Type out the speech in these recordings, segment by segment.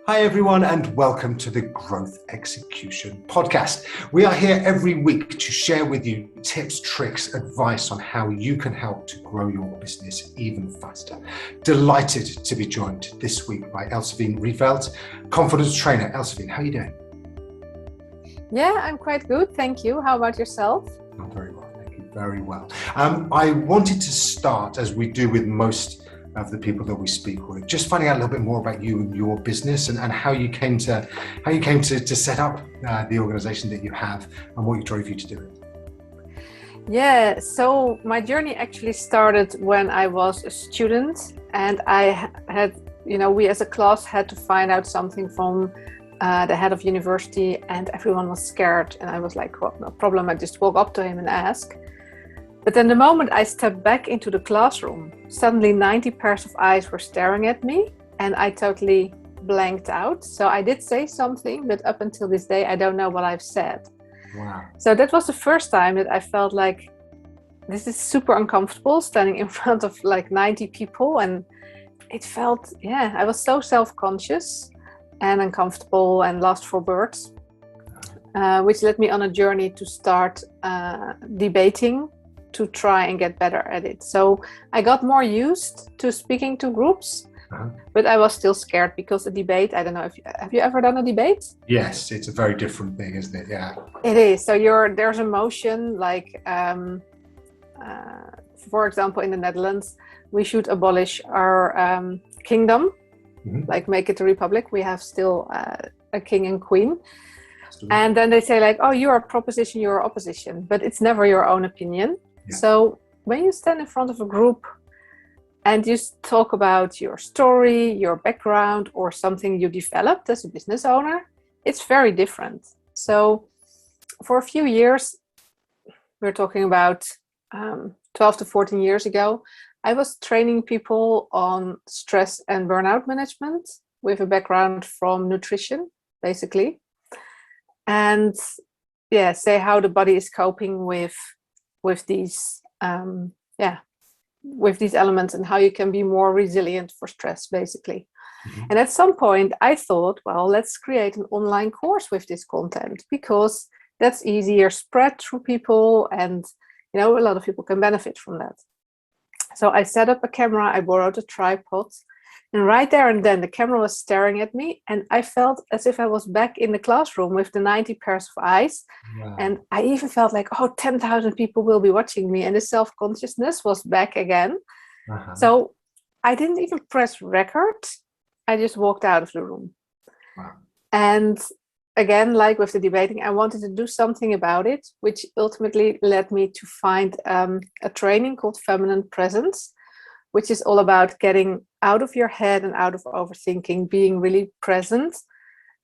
Hi, everyone, and welcome to the Growth Execution Podcast. We are here every week to share with you tips, tricks, advice on how you can help to grow your business even faster. Delighted to be joined this week by Elsewine Rietveld, confidence trainer. Elsewine, how are you doing? Yeah, I'm quite good. Thank you. How about yourself? I'm very well. Thank you. Very well. I wanted to start, as we do with most of the people that we speak with, just finding out a little bit more about you and your business and how you came to set up the organization that you have and what drove you to do it. Yeah, so my journey actually started when I was a student, and I had, we as a class had to find out something from the head of university, and everyone was scared. And I was like, well, no problem. I just walk up to him and ask. But then the moment I stepped back into the classroom, suddenly 90 pairs of eyes were staring at me, and I totally blanked out. So I did say something, but up until this day, I don't know what I've said. Wow. So that was the first time that I felt like this is super uncomfortable, standing in front of like 90 people. And it felt, I was so self-conscious and uncomfortable and lost for words, which led me on a journey to start debating, to try and get better at it. So I got more used to speaking to groups, but I was still scared because a debate, I don't know if have you ever done a debate? Yes, it's a very different thing, isn't it? Yeah. It is. So there's a motion like, for example, in the Netherlands, we should abolish our kingdom, like make it a republic. We have still a king and queen. And then they say like, oh, you're a proposition, you're opposition, but it's never your own opinion. Yeah. So when you stand in front of a group and you talk about your story, your background, or something you developed as a business owner, it's very different. So for a few years, we're talking about 12 to 14 years ago, I was training people on stress and burnout management with a background from nutrition, basically. And say how the body is coping with these with these elements and how you can be more resilient for stress, basically. And at some point I thought, well, let's create an online course with this content, because that's easier spread through people, and a lot of people can benefit from that. So I set up a camera, I borrowed a tripod, and right there and then the camera was staring at me, and I felt as if I was back in the classroom with the 90 pairs of eyes. Wow. And I even felt like, 10,000 people will be watching me, and the self-consciousness was back again. So I didn't even press record. I just walked out of the room. Wow. And again, like with the debating, I wanted to do something about it, which ultimately led me to find a training called Feminine Presence, which is all about getting out of your head and out of overthinking, being really present,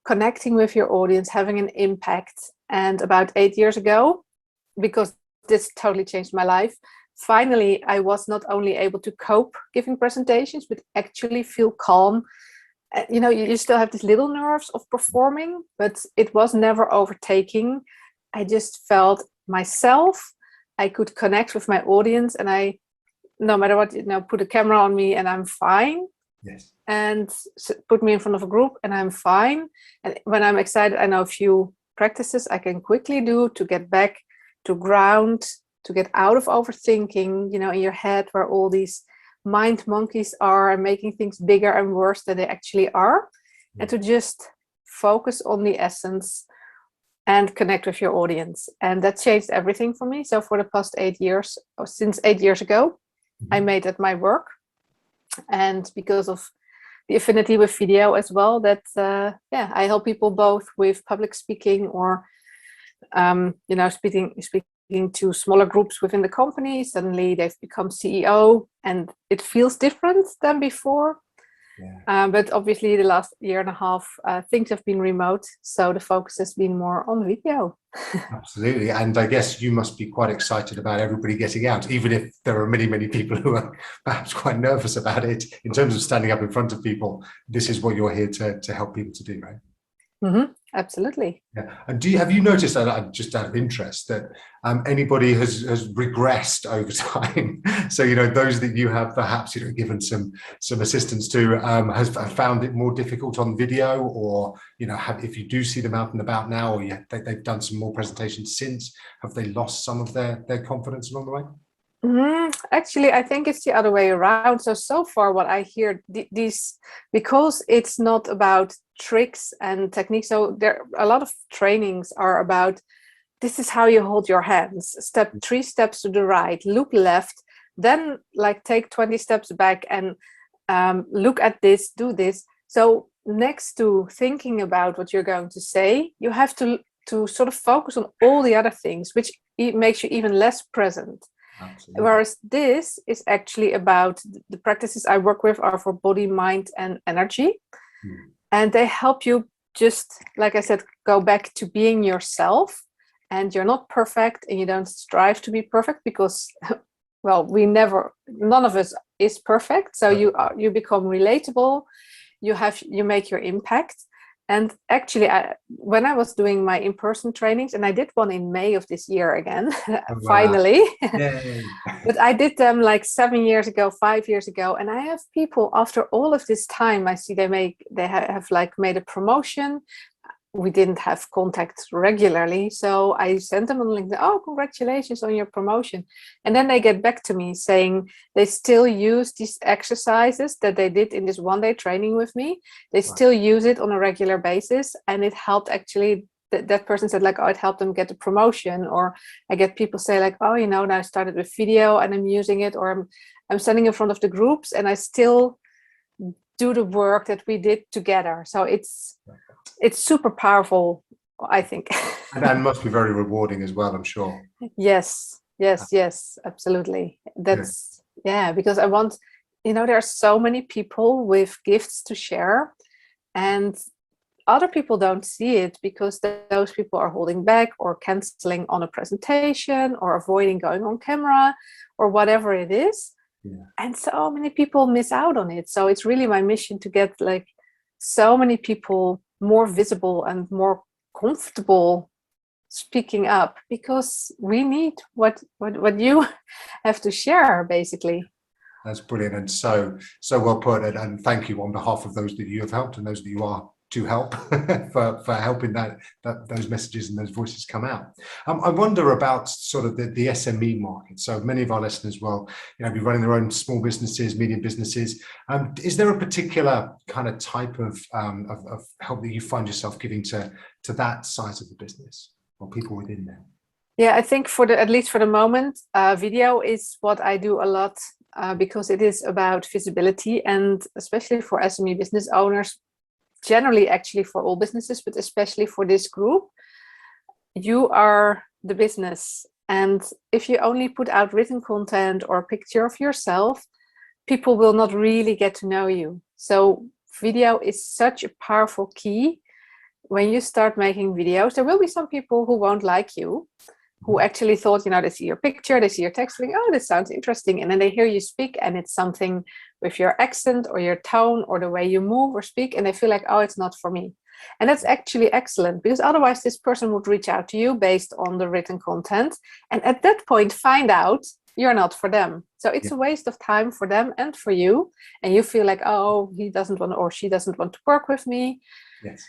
connecting with your audience, having an impact. And about 8 years ago, because this totally changed my life, finally, I was not only able to cope giving presentations, but actually feel calm. You still have these little nerves of performing, but it was never overtaking. I just felt myself. I could connect with my audience, and no matter what, put a camera on me and I'm fine. Yes. And put me in front of a group and I'm fine. And when I'm excited, I know a few practices I can quickly do to get back to ground, to get out of overthinking, in your head where all these mind monkeys are and making things bigger and worse than they actually are. And to just focus on the essence and connect with your audience. And that changed everything for me. So for the past 8 years, or since 8 years ago, I made that my work. And because of the affinity with video as well, that I help people both with public speaking or speaking to smaller groups within the company. Suddenly they've become CEO, and it feels different than before. Yeah. But obviously the last year and a half, things have been remote, so the focus has been more on video. Absolutely. And I guess you must be quite excited about everybody getting out, even if there are many, many people who are perhaps quite nervous about it. In terms of standing up in front of people, this is what you're here to help people to do, right? Absolutely. Yeah. And have you noticed that, just out of interest, that anybody has regressed over time? So, those that you have perhaps, given some assistance to, has found it more difficult on video, or, if you do see them out and about now, or they've done some more presentations since, have they lost some of their confidence along the way? Actually, I think it's the other way around. So far what I hear, these, because it's not about tricks and techniques. So there, a lot of trainings are about, this is how you hold your hands. Step 3 steps to the right, look left, then like take 20 steps back and look at this, do this. So next to thinking about what you're going to say, you have to sort of focus on all the other things, which makes you even less present. Absolutely. Whereas this is actually about, the practices I work with are for body, mind, and energy. And they help you just, like I said, go back to being yourself. And you're not perfect, and you don't strive to be perfect, because, well, none of us is perfect. So you become relatable, you make your impact. And actually, when I was doing my in-person trainings, and I did one in May of this year again, finally, but I did them like 7 years ago, 5 years ago. And I have people after all of this time, I see they have like made a promotion. We didn't have contact regularly. So I sent them on LinkedIn, oh, congratulations on your promotion. And then they get back to me saying they still use these exercises that they did in this one-day training with me. They still use it on a regular basis. And it helped actually, that person said like, oh, it helped them get a promotion. Or I get people say like, oh, now I started with video and I'm using it, or I'm standing in front of the groups and I still do the work that we did together. So it's super powerful, I think. And that must be very rewarding as well, I'm sure. Yes, absolutely. That's, because I want, there are so many people with gifts to share, and other people don't see it because those people are holding back or canceling on a presentation or avoiding going on camera or whatever it is. And so many people miss out on it. So it's really my mission to get like so many people more visible and more comfortable speaking up, because we need what you have to share, basically. That's brilliant, and so well put. And thank you on behalf of those that you have helped and those that you are to help for helping that those messages and those voices come out. I wonder about sort of the SME market. So many of our listeners will be running their own small businesses, medium businesses. Is there a particular kind of type of help that you find yourself giving to that size of the business, or people within there? Yeah, I think at least for the moment, video is what I do a lot, because it is about visibility, and especially for SME business owners, generally actually for all businesses, but especially for this group, you are the business. And if you only put out written content or a picture of yourself, people will not really get to know you. So video is such a powerful key. When you start making videos, there will be some people who won't like you, who actually thought, they see your picture, they see your text, think, oh, this sounds interesting. And then they hear you speak and it's something with your accent or your tone or the way you move or speak, and they feel like, oh, it's not for me. And that's actually excellent, because otherwise this person would reach out to you based on the written content. And at that point, find out you're not for them. So it's a waste of time for them and for you. And you feel like, oh, he doesn't want, or she doesn't want to work with me. Yes.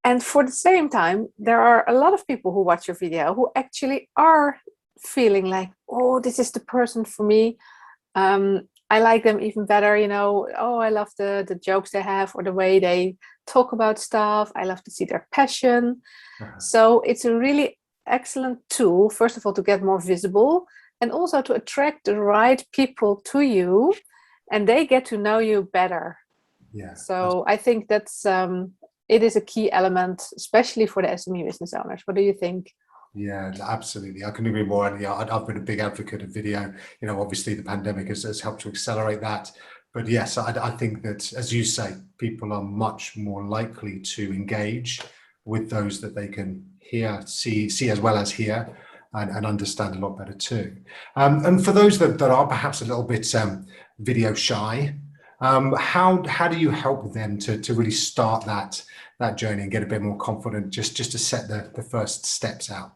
And for the same time, there are a lot of people who watch your video who actually are feeling like, oh, this is the person for me. I like them even better, oh, I love the jokes they have or the way they talk about stuff. I love to see their passion. So it's a really excellent tool, first of all, to get more visible, and also to attract the right people to you, and they get to know you better. Yeah. So I think that's it is a key element, especially for the SME business owners. What do you think? Yeah, absolutely. I can agree more. And I've been a big advocate of video. Obviously the pandemic has helped to accelerate that. But yes, I think that, as you say, people are much more likely to engage with those that they can hear, see as well as hear, and understand a lot better too. And for those that are perhaps a little bit video shy, how do you help them to really start that that journey and get a bit more confident, just to set the first steps out?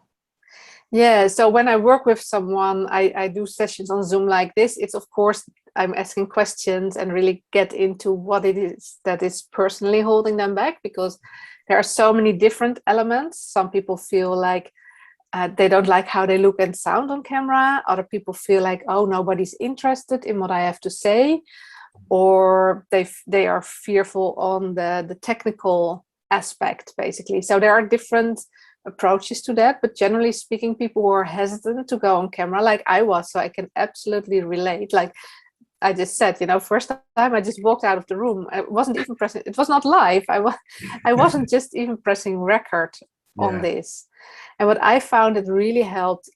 Yeah, so when I work with someone, I do sessions on Zoom like this. It's, of course, I'm asking questions and really get into what it is that is personally holding them back, because there are so many different elements. Some people feel like they don't like how they look and sound on camera. Other people feel like, oh, nobody's interested in what I have to say, or they are fearful on the technical aspect, basically. So there are different approaches to that, but generally speaking, people who are hesitant to go on camera, like I was, so I can absolutely relate. Like I just said, first time I just walked out of the room. I wasn't even pressing, it was not live. I wasn't just even pressing record on this. And what I found that really helped,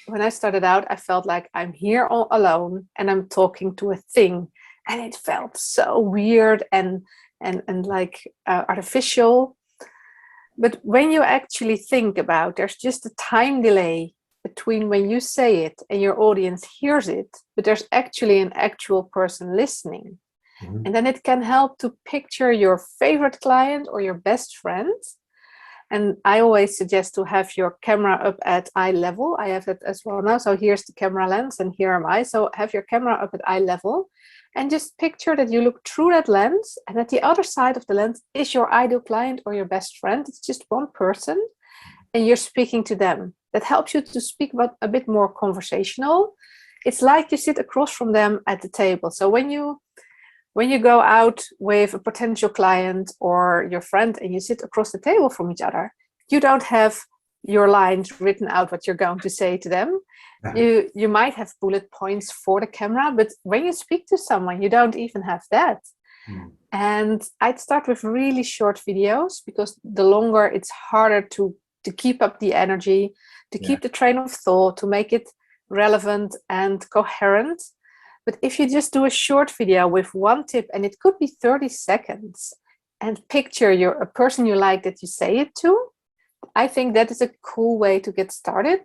when I started out, I felt like I'm here all alone and I'm talking to a thing, and it felt so weird and like artificial. But when you actually think about, there's just a time delay between when you say it and your audience hears it, but there's actually an actual person listening. Mm-hmm. And then it can help to picture your favorite client or your best friend. And I always suggest to have your camera up at eye level. I have it as well now. So here's the camera lens and here am I. So have your camera up at eye level and just picture that you look through that lens, and at the other side of the lens is your ideal client or your best friend. It's just one person and you're speaking to them. That helps you to speak about a bit more conversational. It's like you sit across from them at the table. So when you go out with a potential client or your friend and you sit across the table from each other, you don't have your lines written out what you're going to say to them. You might have bullet points for the camera, but when you speak to someone, you don't even have that. And I'd start with really short videos, because the longer it's harder to keep up the energy, to keep the train of thought, to make it relevant and coherent. But if you just do a short video with one tip, and it could be 30 seconds, and picture a person you like that you say it to, I think that is a cool way to get started.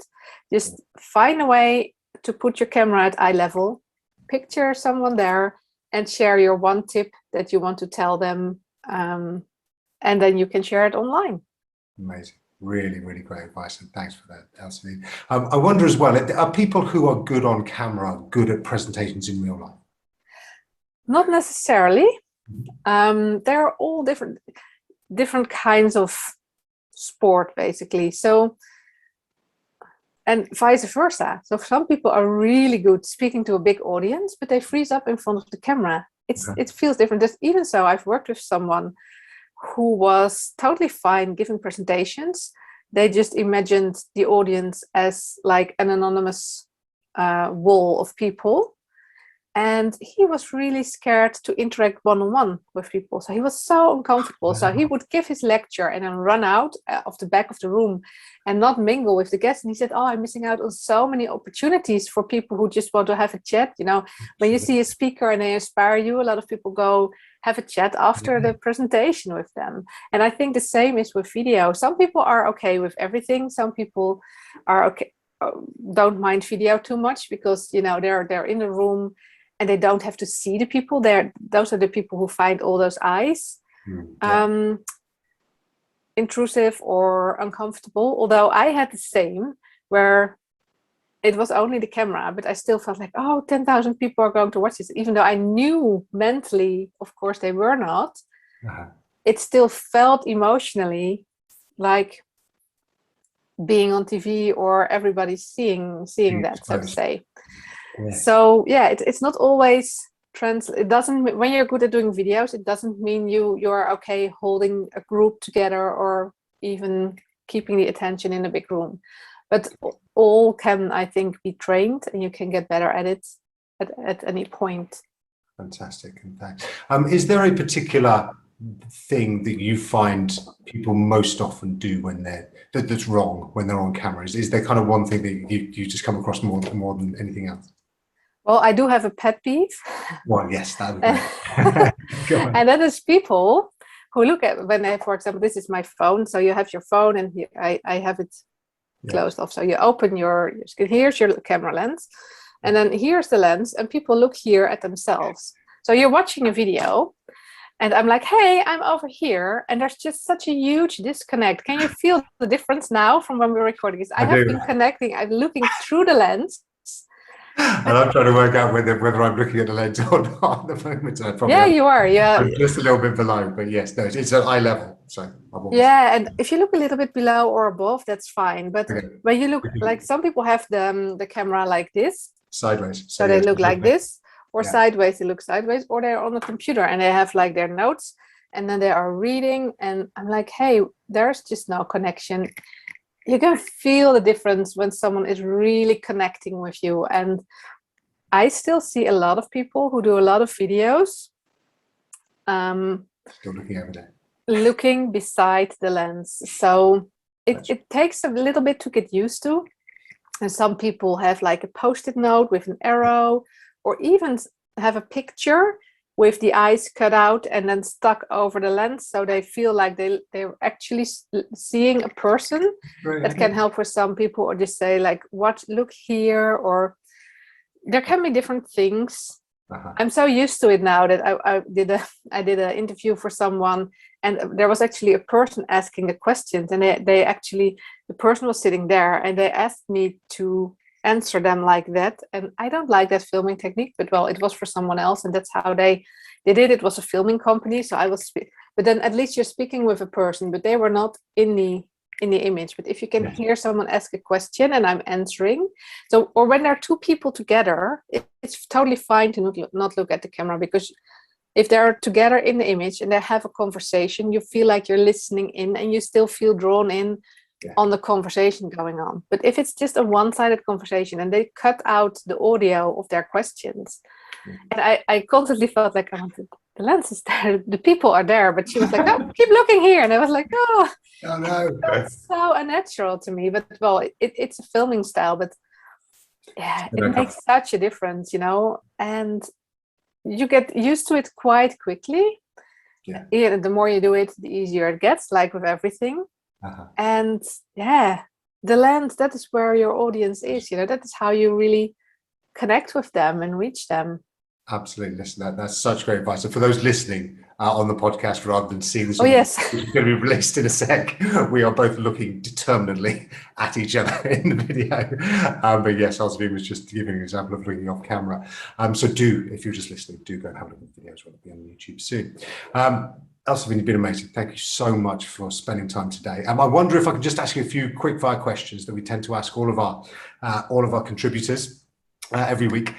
Just find a way to put your camera at eye level, picture someone there, and share your one tip that you want to tell them. And then you can share it online. Amazing. Really, really great advice, and thanks for that, Elsewine. I wonder as well, are people who are good on camera good at presentations in real life? Not necessarily. There are all different kinds of sport, basically. So, and vice versa. So some people are really good speaking to a big audience, but they freeze up in front of the camera. It feels different. Even so, I've worked with someone who was totally fine giving presentations. They just imagined the audience as like an anonymous wall of people. And he was really scared to interact one-on-one with people. So he was so uncomfortable. So he would give his lecture and then run out of the back of the room and not mingle with the guests. And he said, oh, I'm missing out on so many opportunities for people who just want to have a chat. When you see a speaker and they inspire you, a lot of people go have a chat after the presentation with them. And I think the same is with video. Some people are okay with everything. Some people are okay, don't mind video too much, because, they're in the room and they don't have to see the people there. Those are the people who find all those eyes intrusive or uncomfortable. Although I had the same, where it was only the camera, but I still felt like, 10,000 people are going to watch this. Even though I knew mentally, of course, they were not. It still felt emotionally like being on TV or everybody seeing that, so to say. So it's not always it doesn't, when you're good at doing videos, it doesn't mean you're okay holding a group together or even keeping the attention in a big room. But all can, I think, be trained, and you can get better at it at any point. Fantastic, and thanks. Is there a particular thing that you find people most often do that's wrong when they're on camera? Is there kind of one thing that you just come across more than anything else? Well, I do have a pet peeve. Well, yes, that would be great. And that is people who look at, when they, for example, this is my phone. So you have your phone, and here I have it closed off. So you open your screen. Here's your camera lens, and then here's the lens, and people look here at themselves. So you're watching a video, And I'm like, hey, I'm over here. And there's just such a huge disconnect. Can you feel the difference now from when we were recording this? I have been connecting, I'm looking through the lens. And I'm trying to work out whether I'm looking at the lens or not at the moment. So yeah, you are. Yeah, I'm just a little bit below, but yes, no, it's at eye level. So yeah, and if you look a little bit below or above, that's fine. But when you look, like some people have the camera like this, sideways, so they look like this, or sideways, they look sideways, or they're on the computer and they have like their notes, and then they are reading. And I'm like, hey, there's just no connection. You can feel the difference when someone is really connecting with you. And I still see a lot of people who do a lot of videos. Still looking over there. Looking beside the lens. So it takes a little bit to get used to. And some people have like a post-it note with an arrow, or even have a picture with the eyes cut out and then stuck over the lens, so they feel like they're actually seeing a person. That can help for some people, or just say like, what, look here, or there can be different things. I'm so used to it now that I did an interview for someone, and there was actually a person asking the questions, and the person was sitting there, and they asked me to answer them like that. And I don't like that filming technique, but well, it was for someone else, and that's how they did it. It was a filming company, so I was, but then at least you're speaking with a person, but they were not in the image. But if you can hear someone ask a question and I'm answering, so, or when there are two people together, it's totally fine to not look at the camera, because if they're together in the image and they have a conversation, you feel like you're listening in, and you still feel drawn in on the conversation going on. But if it's just a one-sided conversation and they cut out the audio of their questions, and I constantly felt like, I wanted, the lens is there, the people are there, but she was like, no, keep looking here. And I was like, oh no, that's so unnatural to me. But well, it's a filming style, but yeah, it makes such a difference, and you get used to it quite quickly. Yeah, the more you do it, the easier it gets, like with everything. And yeah, the lens, that is where your audience is, that is how you really connect with them and reach them. Absolutely. Listen, that's such great advice. And for those listening on the podcast rather than seeing this, which is going to be released in a sec, we are both looking determinedly at each other in the video. But yes, Elsewine was just giving an example of looking off camera. So if you're just listening, do go and have a look at the videos. We'll be on YouTube soon. Elsewine, you've been amazing. Thank you so much for spending time today. I wonder if I could just ask you a few quick fire questions that we tend to ask all of our contributors every week.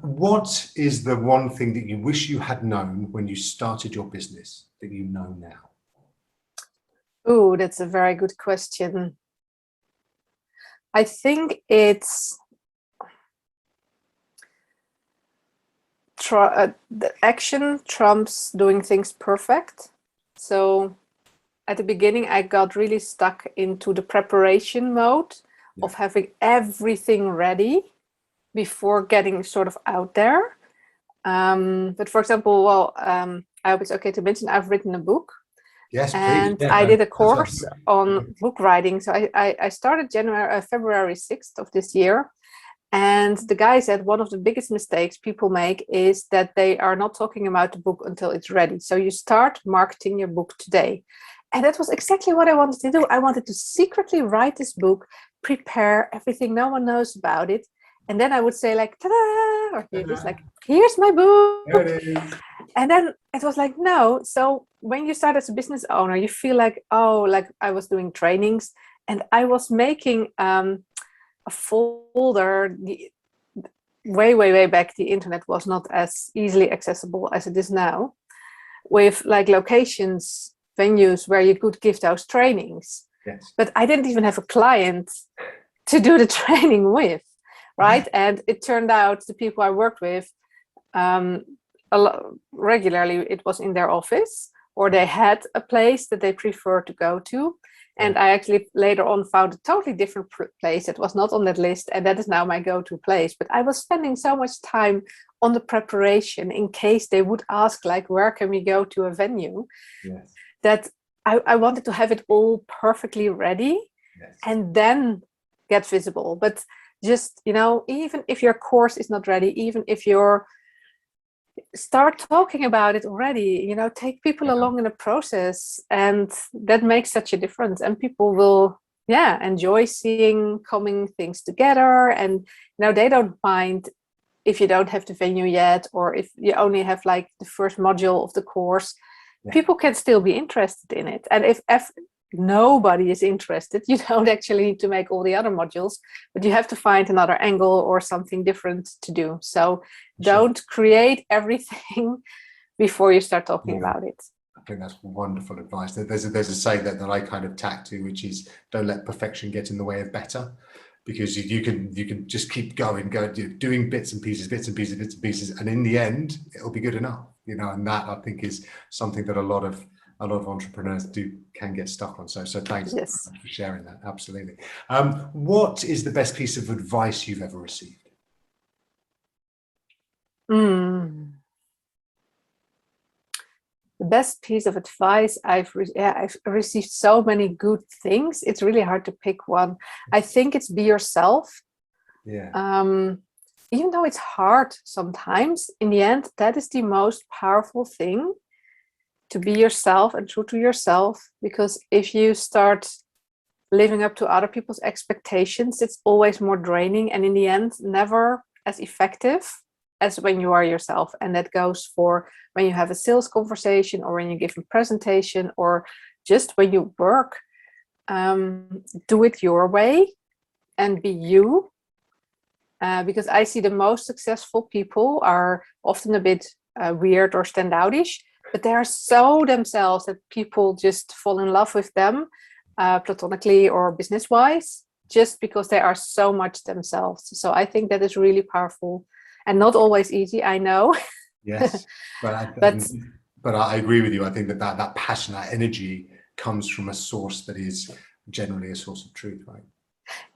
What is the one thing that you wish you had known when you started your business that you know now? Oh, that's a very good question. I think it's the action trumps doing things perfect. So at the beginning, I got really stuck into the preparation mode of having everything ready before getting sort of out there. But for example, I hope it's okay to mention, I've written a book. Yes, and please. I did a course on book writing. So I started February 6th of this year. And the guy said one of the biggest mistakes people make is that they are not talking about the book until it's ready. So you start marketing your book today. And that was exactly what I wanted to do. I wanted to secretly write this book, prepare everything, no one knows about it. And then I would say like, ta-da, or just like, here's my book. There it is. And then it was like, no. So when you start as a business owner, you feel like, oh, like I was doing trainings and I was making a folder. Way back, the internet was not as easily accessible as it is now, with like locations, venues where you could give those trainings. Yes. But I didn't even have a client to do the training with. Right. And it turned out the people I worked with regularly, it was in their office, or they had a place that they preferred to go to. And I actually later on found a totally different place that was not on that list. And that is now my go-to place. But I was spending so much time on the preparation in case they would ask, like, where can we go to a venue? Yes. That I wanted to have it all perfectly ready and then get visible. But just, even if your course is not ready, even if your start talking about it already, take people along in the process, and that makes such a difference, and people will enjoy seeing coming things together. And they don't mind if you don't have the venue yet, or if you only have like the first module of the course. People can still be interested in it. And if nobody is interested, you don't actually need to make all the other modules, but you have to find another angle or something different to do. So don't create everything before you start talking about it. I think that's wonderful advice. There's a saying that I kind of tack to, which is don't let perfection get in the way of better, because you can just keep going, doing bits and pieces, and in the end it'll be good enough, and that I think is something that a lot of entrepreneurs can get stuck on. So thanks for sharing that. Absolutely. What is the best piece of advice you've ever received? The best piece of advice I've received so many good things. It's really hard to pick one. I think it's be yourself. Even though it's hard sometimes, in the end, that is the most powerful thing, to be yourself and true to yourself. Because if you start living up to other people's expectations, it's always more draining, and in the end, never as effective as when you are yourself. And that goes for when you have a sales conversation, or when you give a presentation, or just when you work. Do it your way and be you. Because I see the most successful people are often a bit weird or standoutish, but they are so themselves that people just fall in love with them, platonically or business-wise, just because they are so much themselves. So I think that is really powerful, and not always easy, I know. Yes, but I agree with you. I think that passion, that energy comes from a source that is generally a source of truth, right?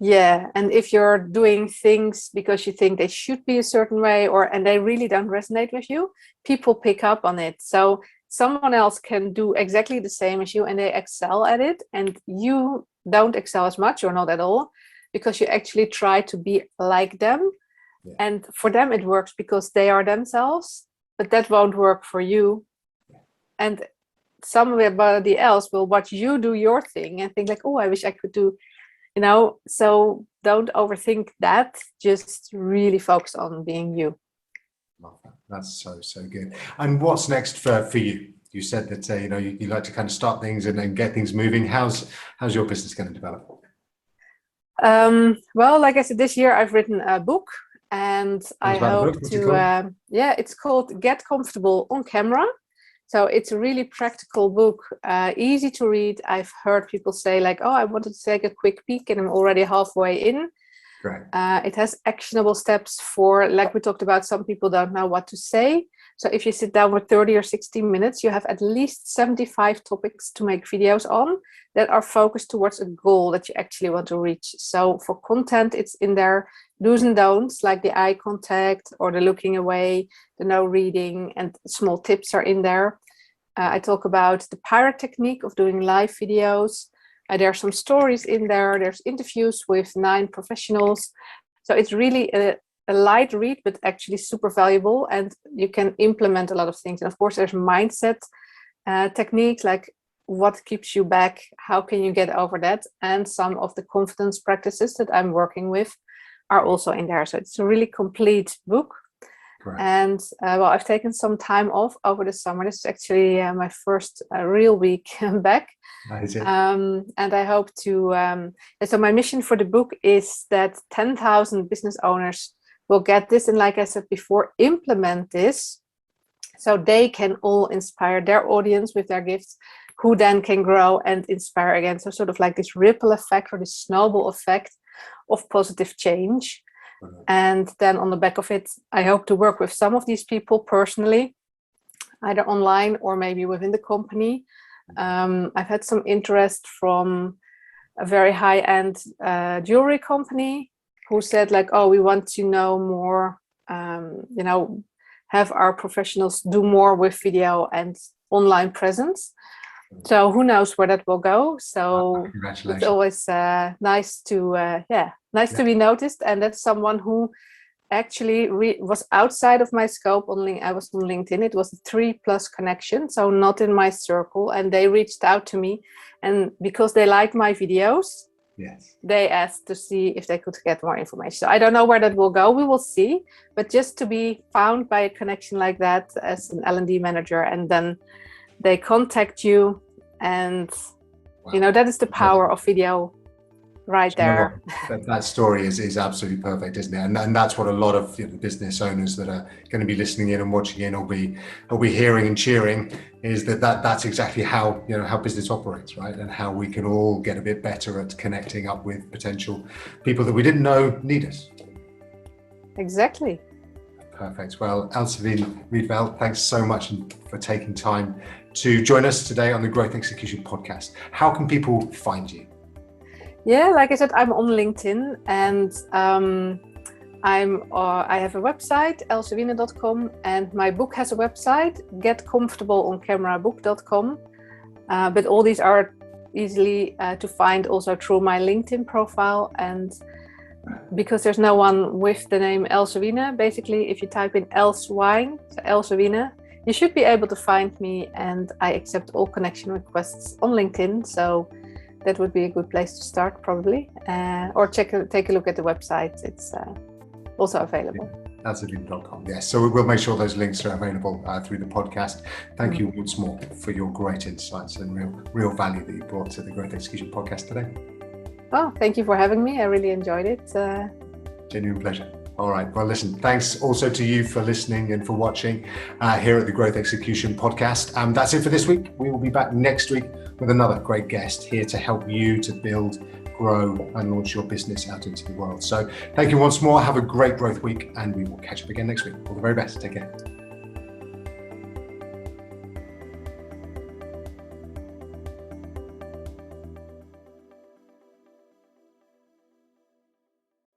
Yeah, and if you're doing things because you think they should be a certain way, and they really don't resonate with you, people pick up on it. So someone else can do exactly the same as you and they excel at it, and you don't excel as much or not at all, because you actually try to be like them. Yeah. And for them it works because they are themselves, but that won't work for you. Yeah. And somebody else will watch you do your thing and think like, oh, I wish I could do, so don't overthink that. Just really focus on being you. Love that. That's so good. And what's next for you? You said that you like to kind of start things and then get things moving. How's your business going to develop? Well, like I said, this year I've written a book, and I hope to it's called Get Comfortable on Camera. So it's a really practical book, easy to read. I've heard people say like, oh, I wanted to take a quick peek and I'm already halfway in. Right. It has actionable steps for, like we talked about, some people don't know what to say. So if you sit down with 30 or 60 minutes, you have at least 75 topics to make videos on that are focused towards a goal that you actually want to reach. So for content, it's in there, do's and don'ts, like the eye contact or the looking away, the no reading, and small tips are in there. I talk about the pirate technique of doing live videos. There are some stories in there. There's interviews with 9 professionals. So it's really a light read, but actually super valuable, and you can implement a lot of things. And of course, there's mindset techniques, like what keeps you back, how can you get over that, and some of the confidence practices that I'm working with are also in there. So it's a really complete book. Correct. And well, I've taken some time off over the summer. This is actually my first real week back. And I hope to, so my mission for the book is that 10,000 business owners will get this, and like I said before, implement this so they can all inspire their audience with their gifts, who then can grow and inspire again. So sort of like this ripple effect, or this snowball effect of positive change. And then on the back of it, I hope to work with some of these people personally, either online or maybe within the company. I've had some interest from a very high-end jewelry company who said like, oh, we want to know more, have our professionals do more with video and online presence. So who knows where that will go. So it's always nice to to be noticed, and that's someone who actually was outside of my scope. I was on LinkedIn. It was a 3+ connection, so not in my circle. And they reached out to me, and because they liked my videos, yes, they asked to see if they could get more information. So I don't know where that will go. We will see. But just to be found by a connection like that as an L&D manager, and then they contact you, and wow. That is the power of video. Right there. That story is absolutely perfect, isn't it? And that's what a lot of business owners that are going to be listening in and watching in will be hearing and cheering, is that's exactly how how business operates, right? And how we can all get a bit better at connecting up with potential people that we didn't know need us. Exactly. Perfect. Well, Elsewine Rietveld, thanks so much for taking time to join us today on the Growth Execution Podcast. How can people find you? Yeah, like I said, I'm on LinkedIn, and I have a website, elsewine.com, and my book has a website, getcomfortableoncamerabook.com. But all these are easily to find also through my LinkedIn profile. And because there's no one with the name Elsewine, basically, if you type in Elsewine, so Elsewine, you should be able to find me. And I accept all connection requests on LinkedIn. So that would be a good place to start, probably, or take a look at the website. It's also available. Elsewine.com. Yes, so we'll make sure those links are available through the podcast. Thank you once more for your great insights and real value that you brought to the Growth Execution Podcast today. Well, thank you for having me. I really enjoyed it. Genuine pleasure. All right. Well, listen, thanks also to you for listening and for watching here at the Growth Execution Podcast. That's it for this week. We will be back next week with another great guest here to help you to build, grow, and launch your business out into the world. So thank you once more. Have a great growth week, and we will catch up again next week. All the very best. Take care.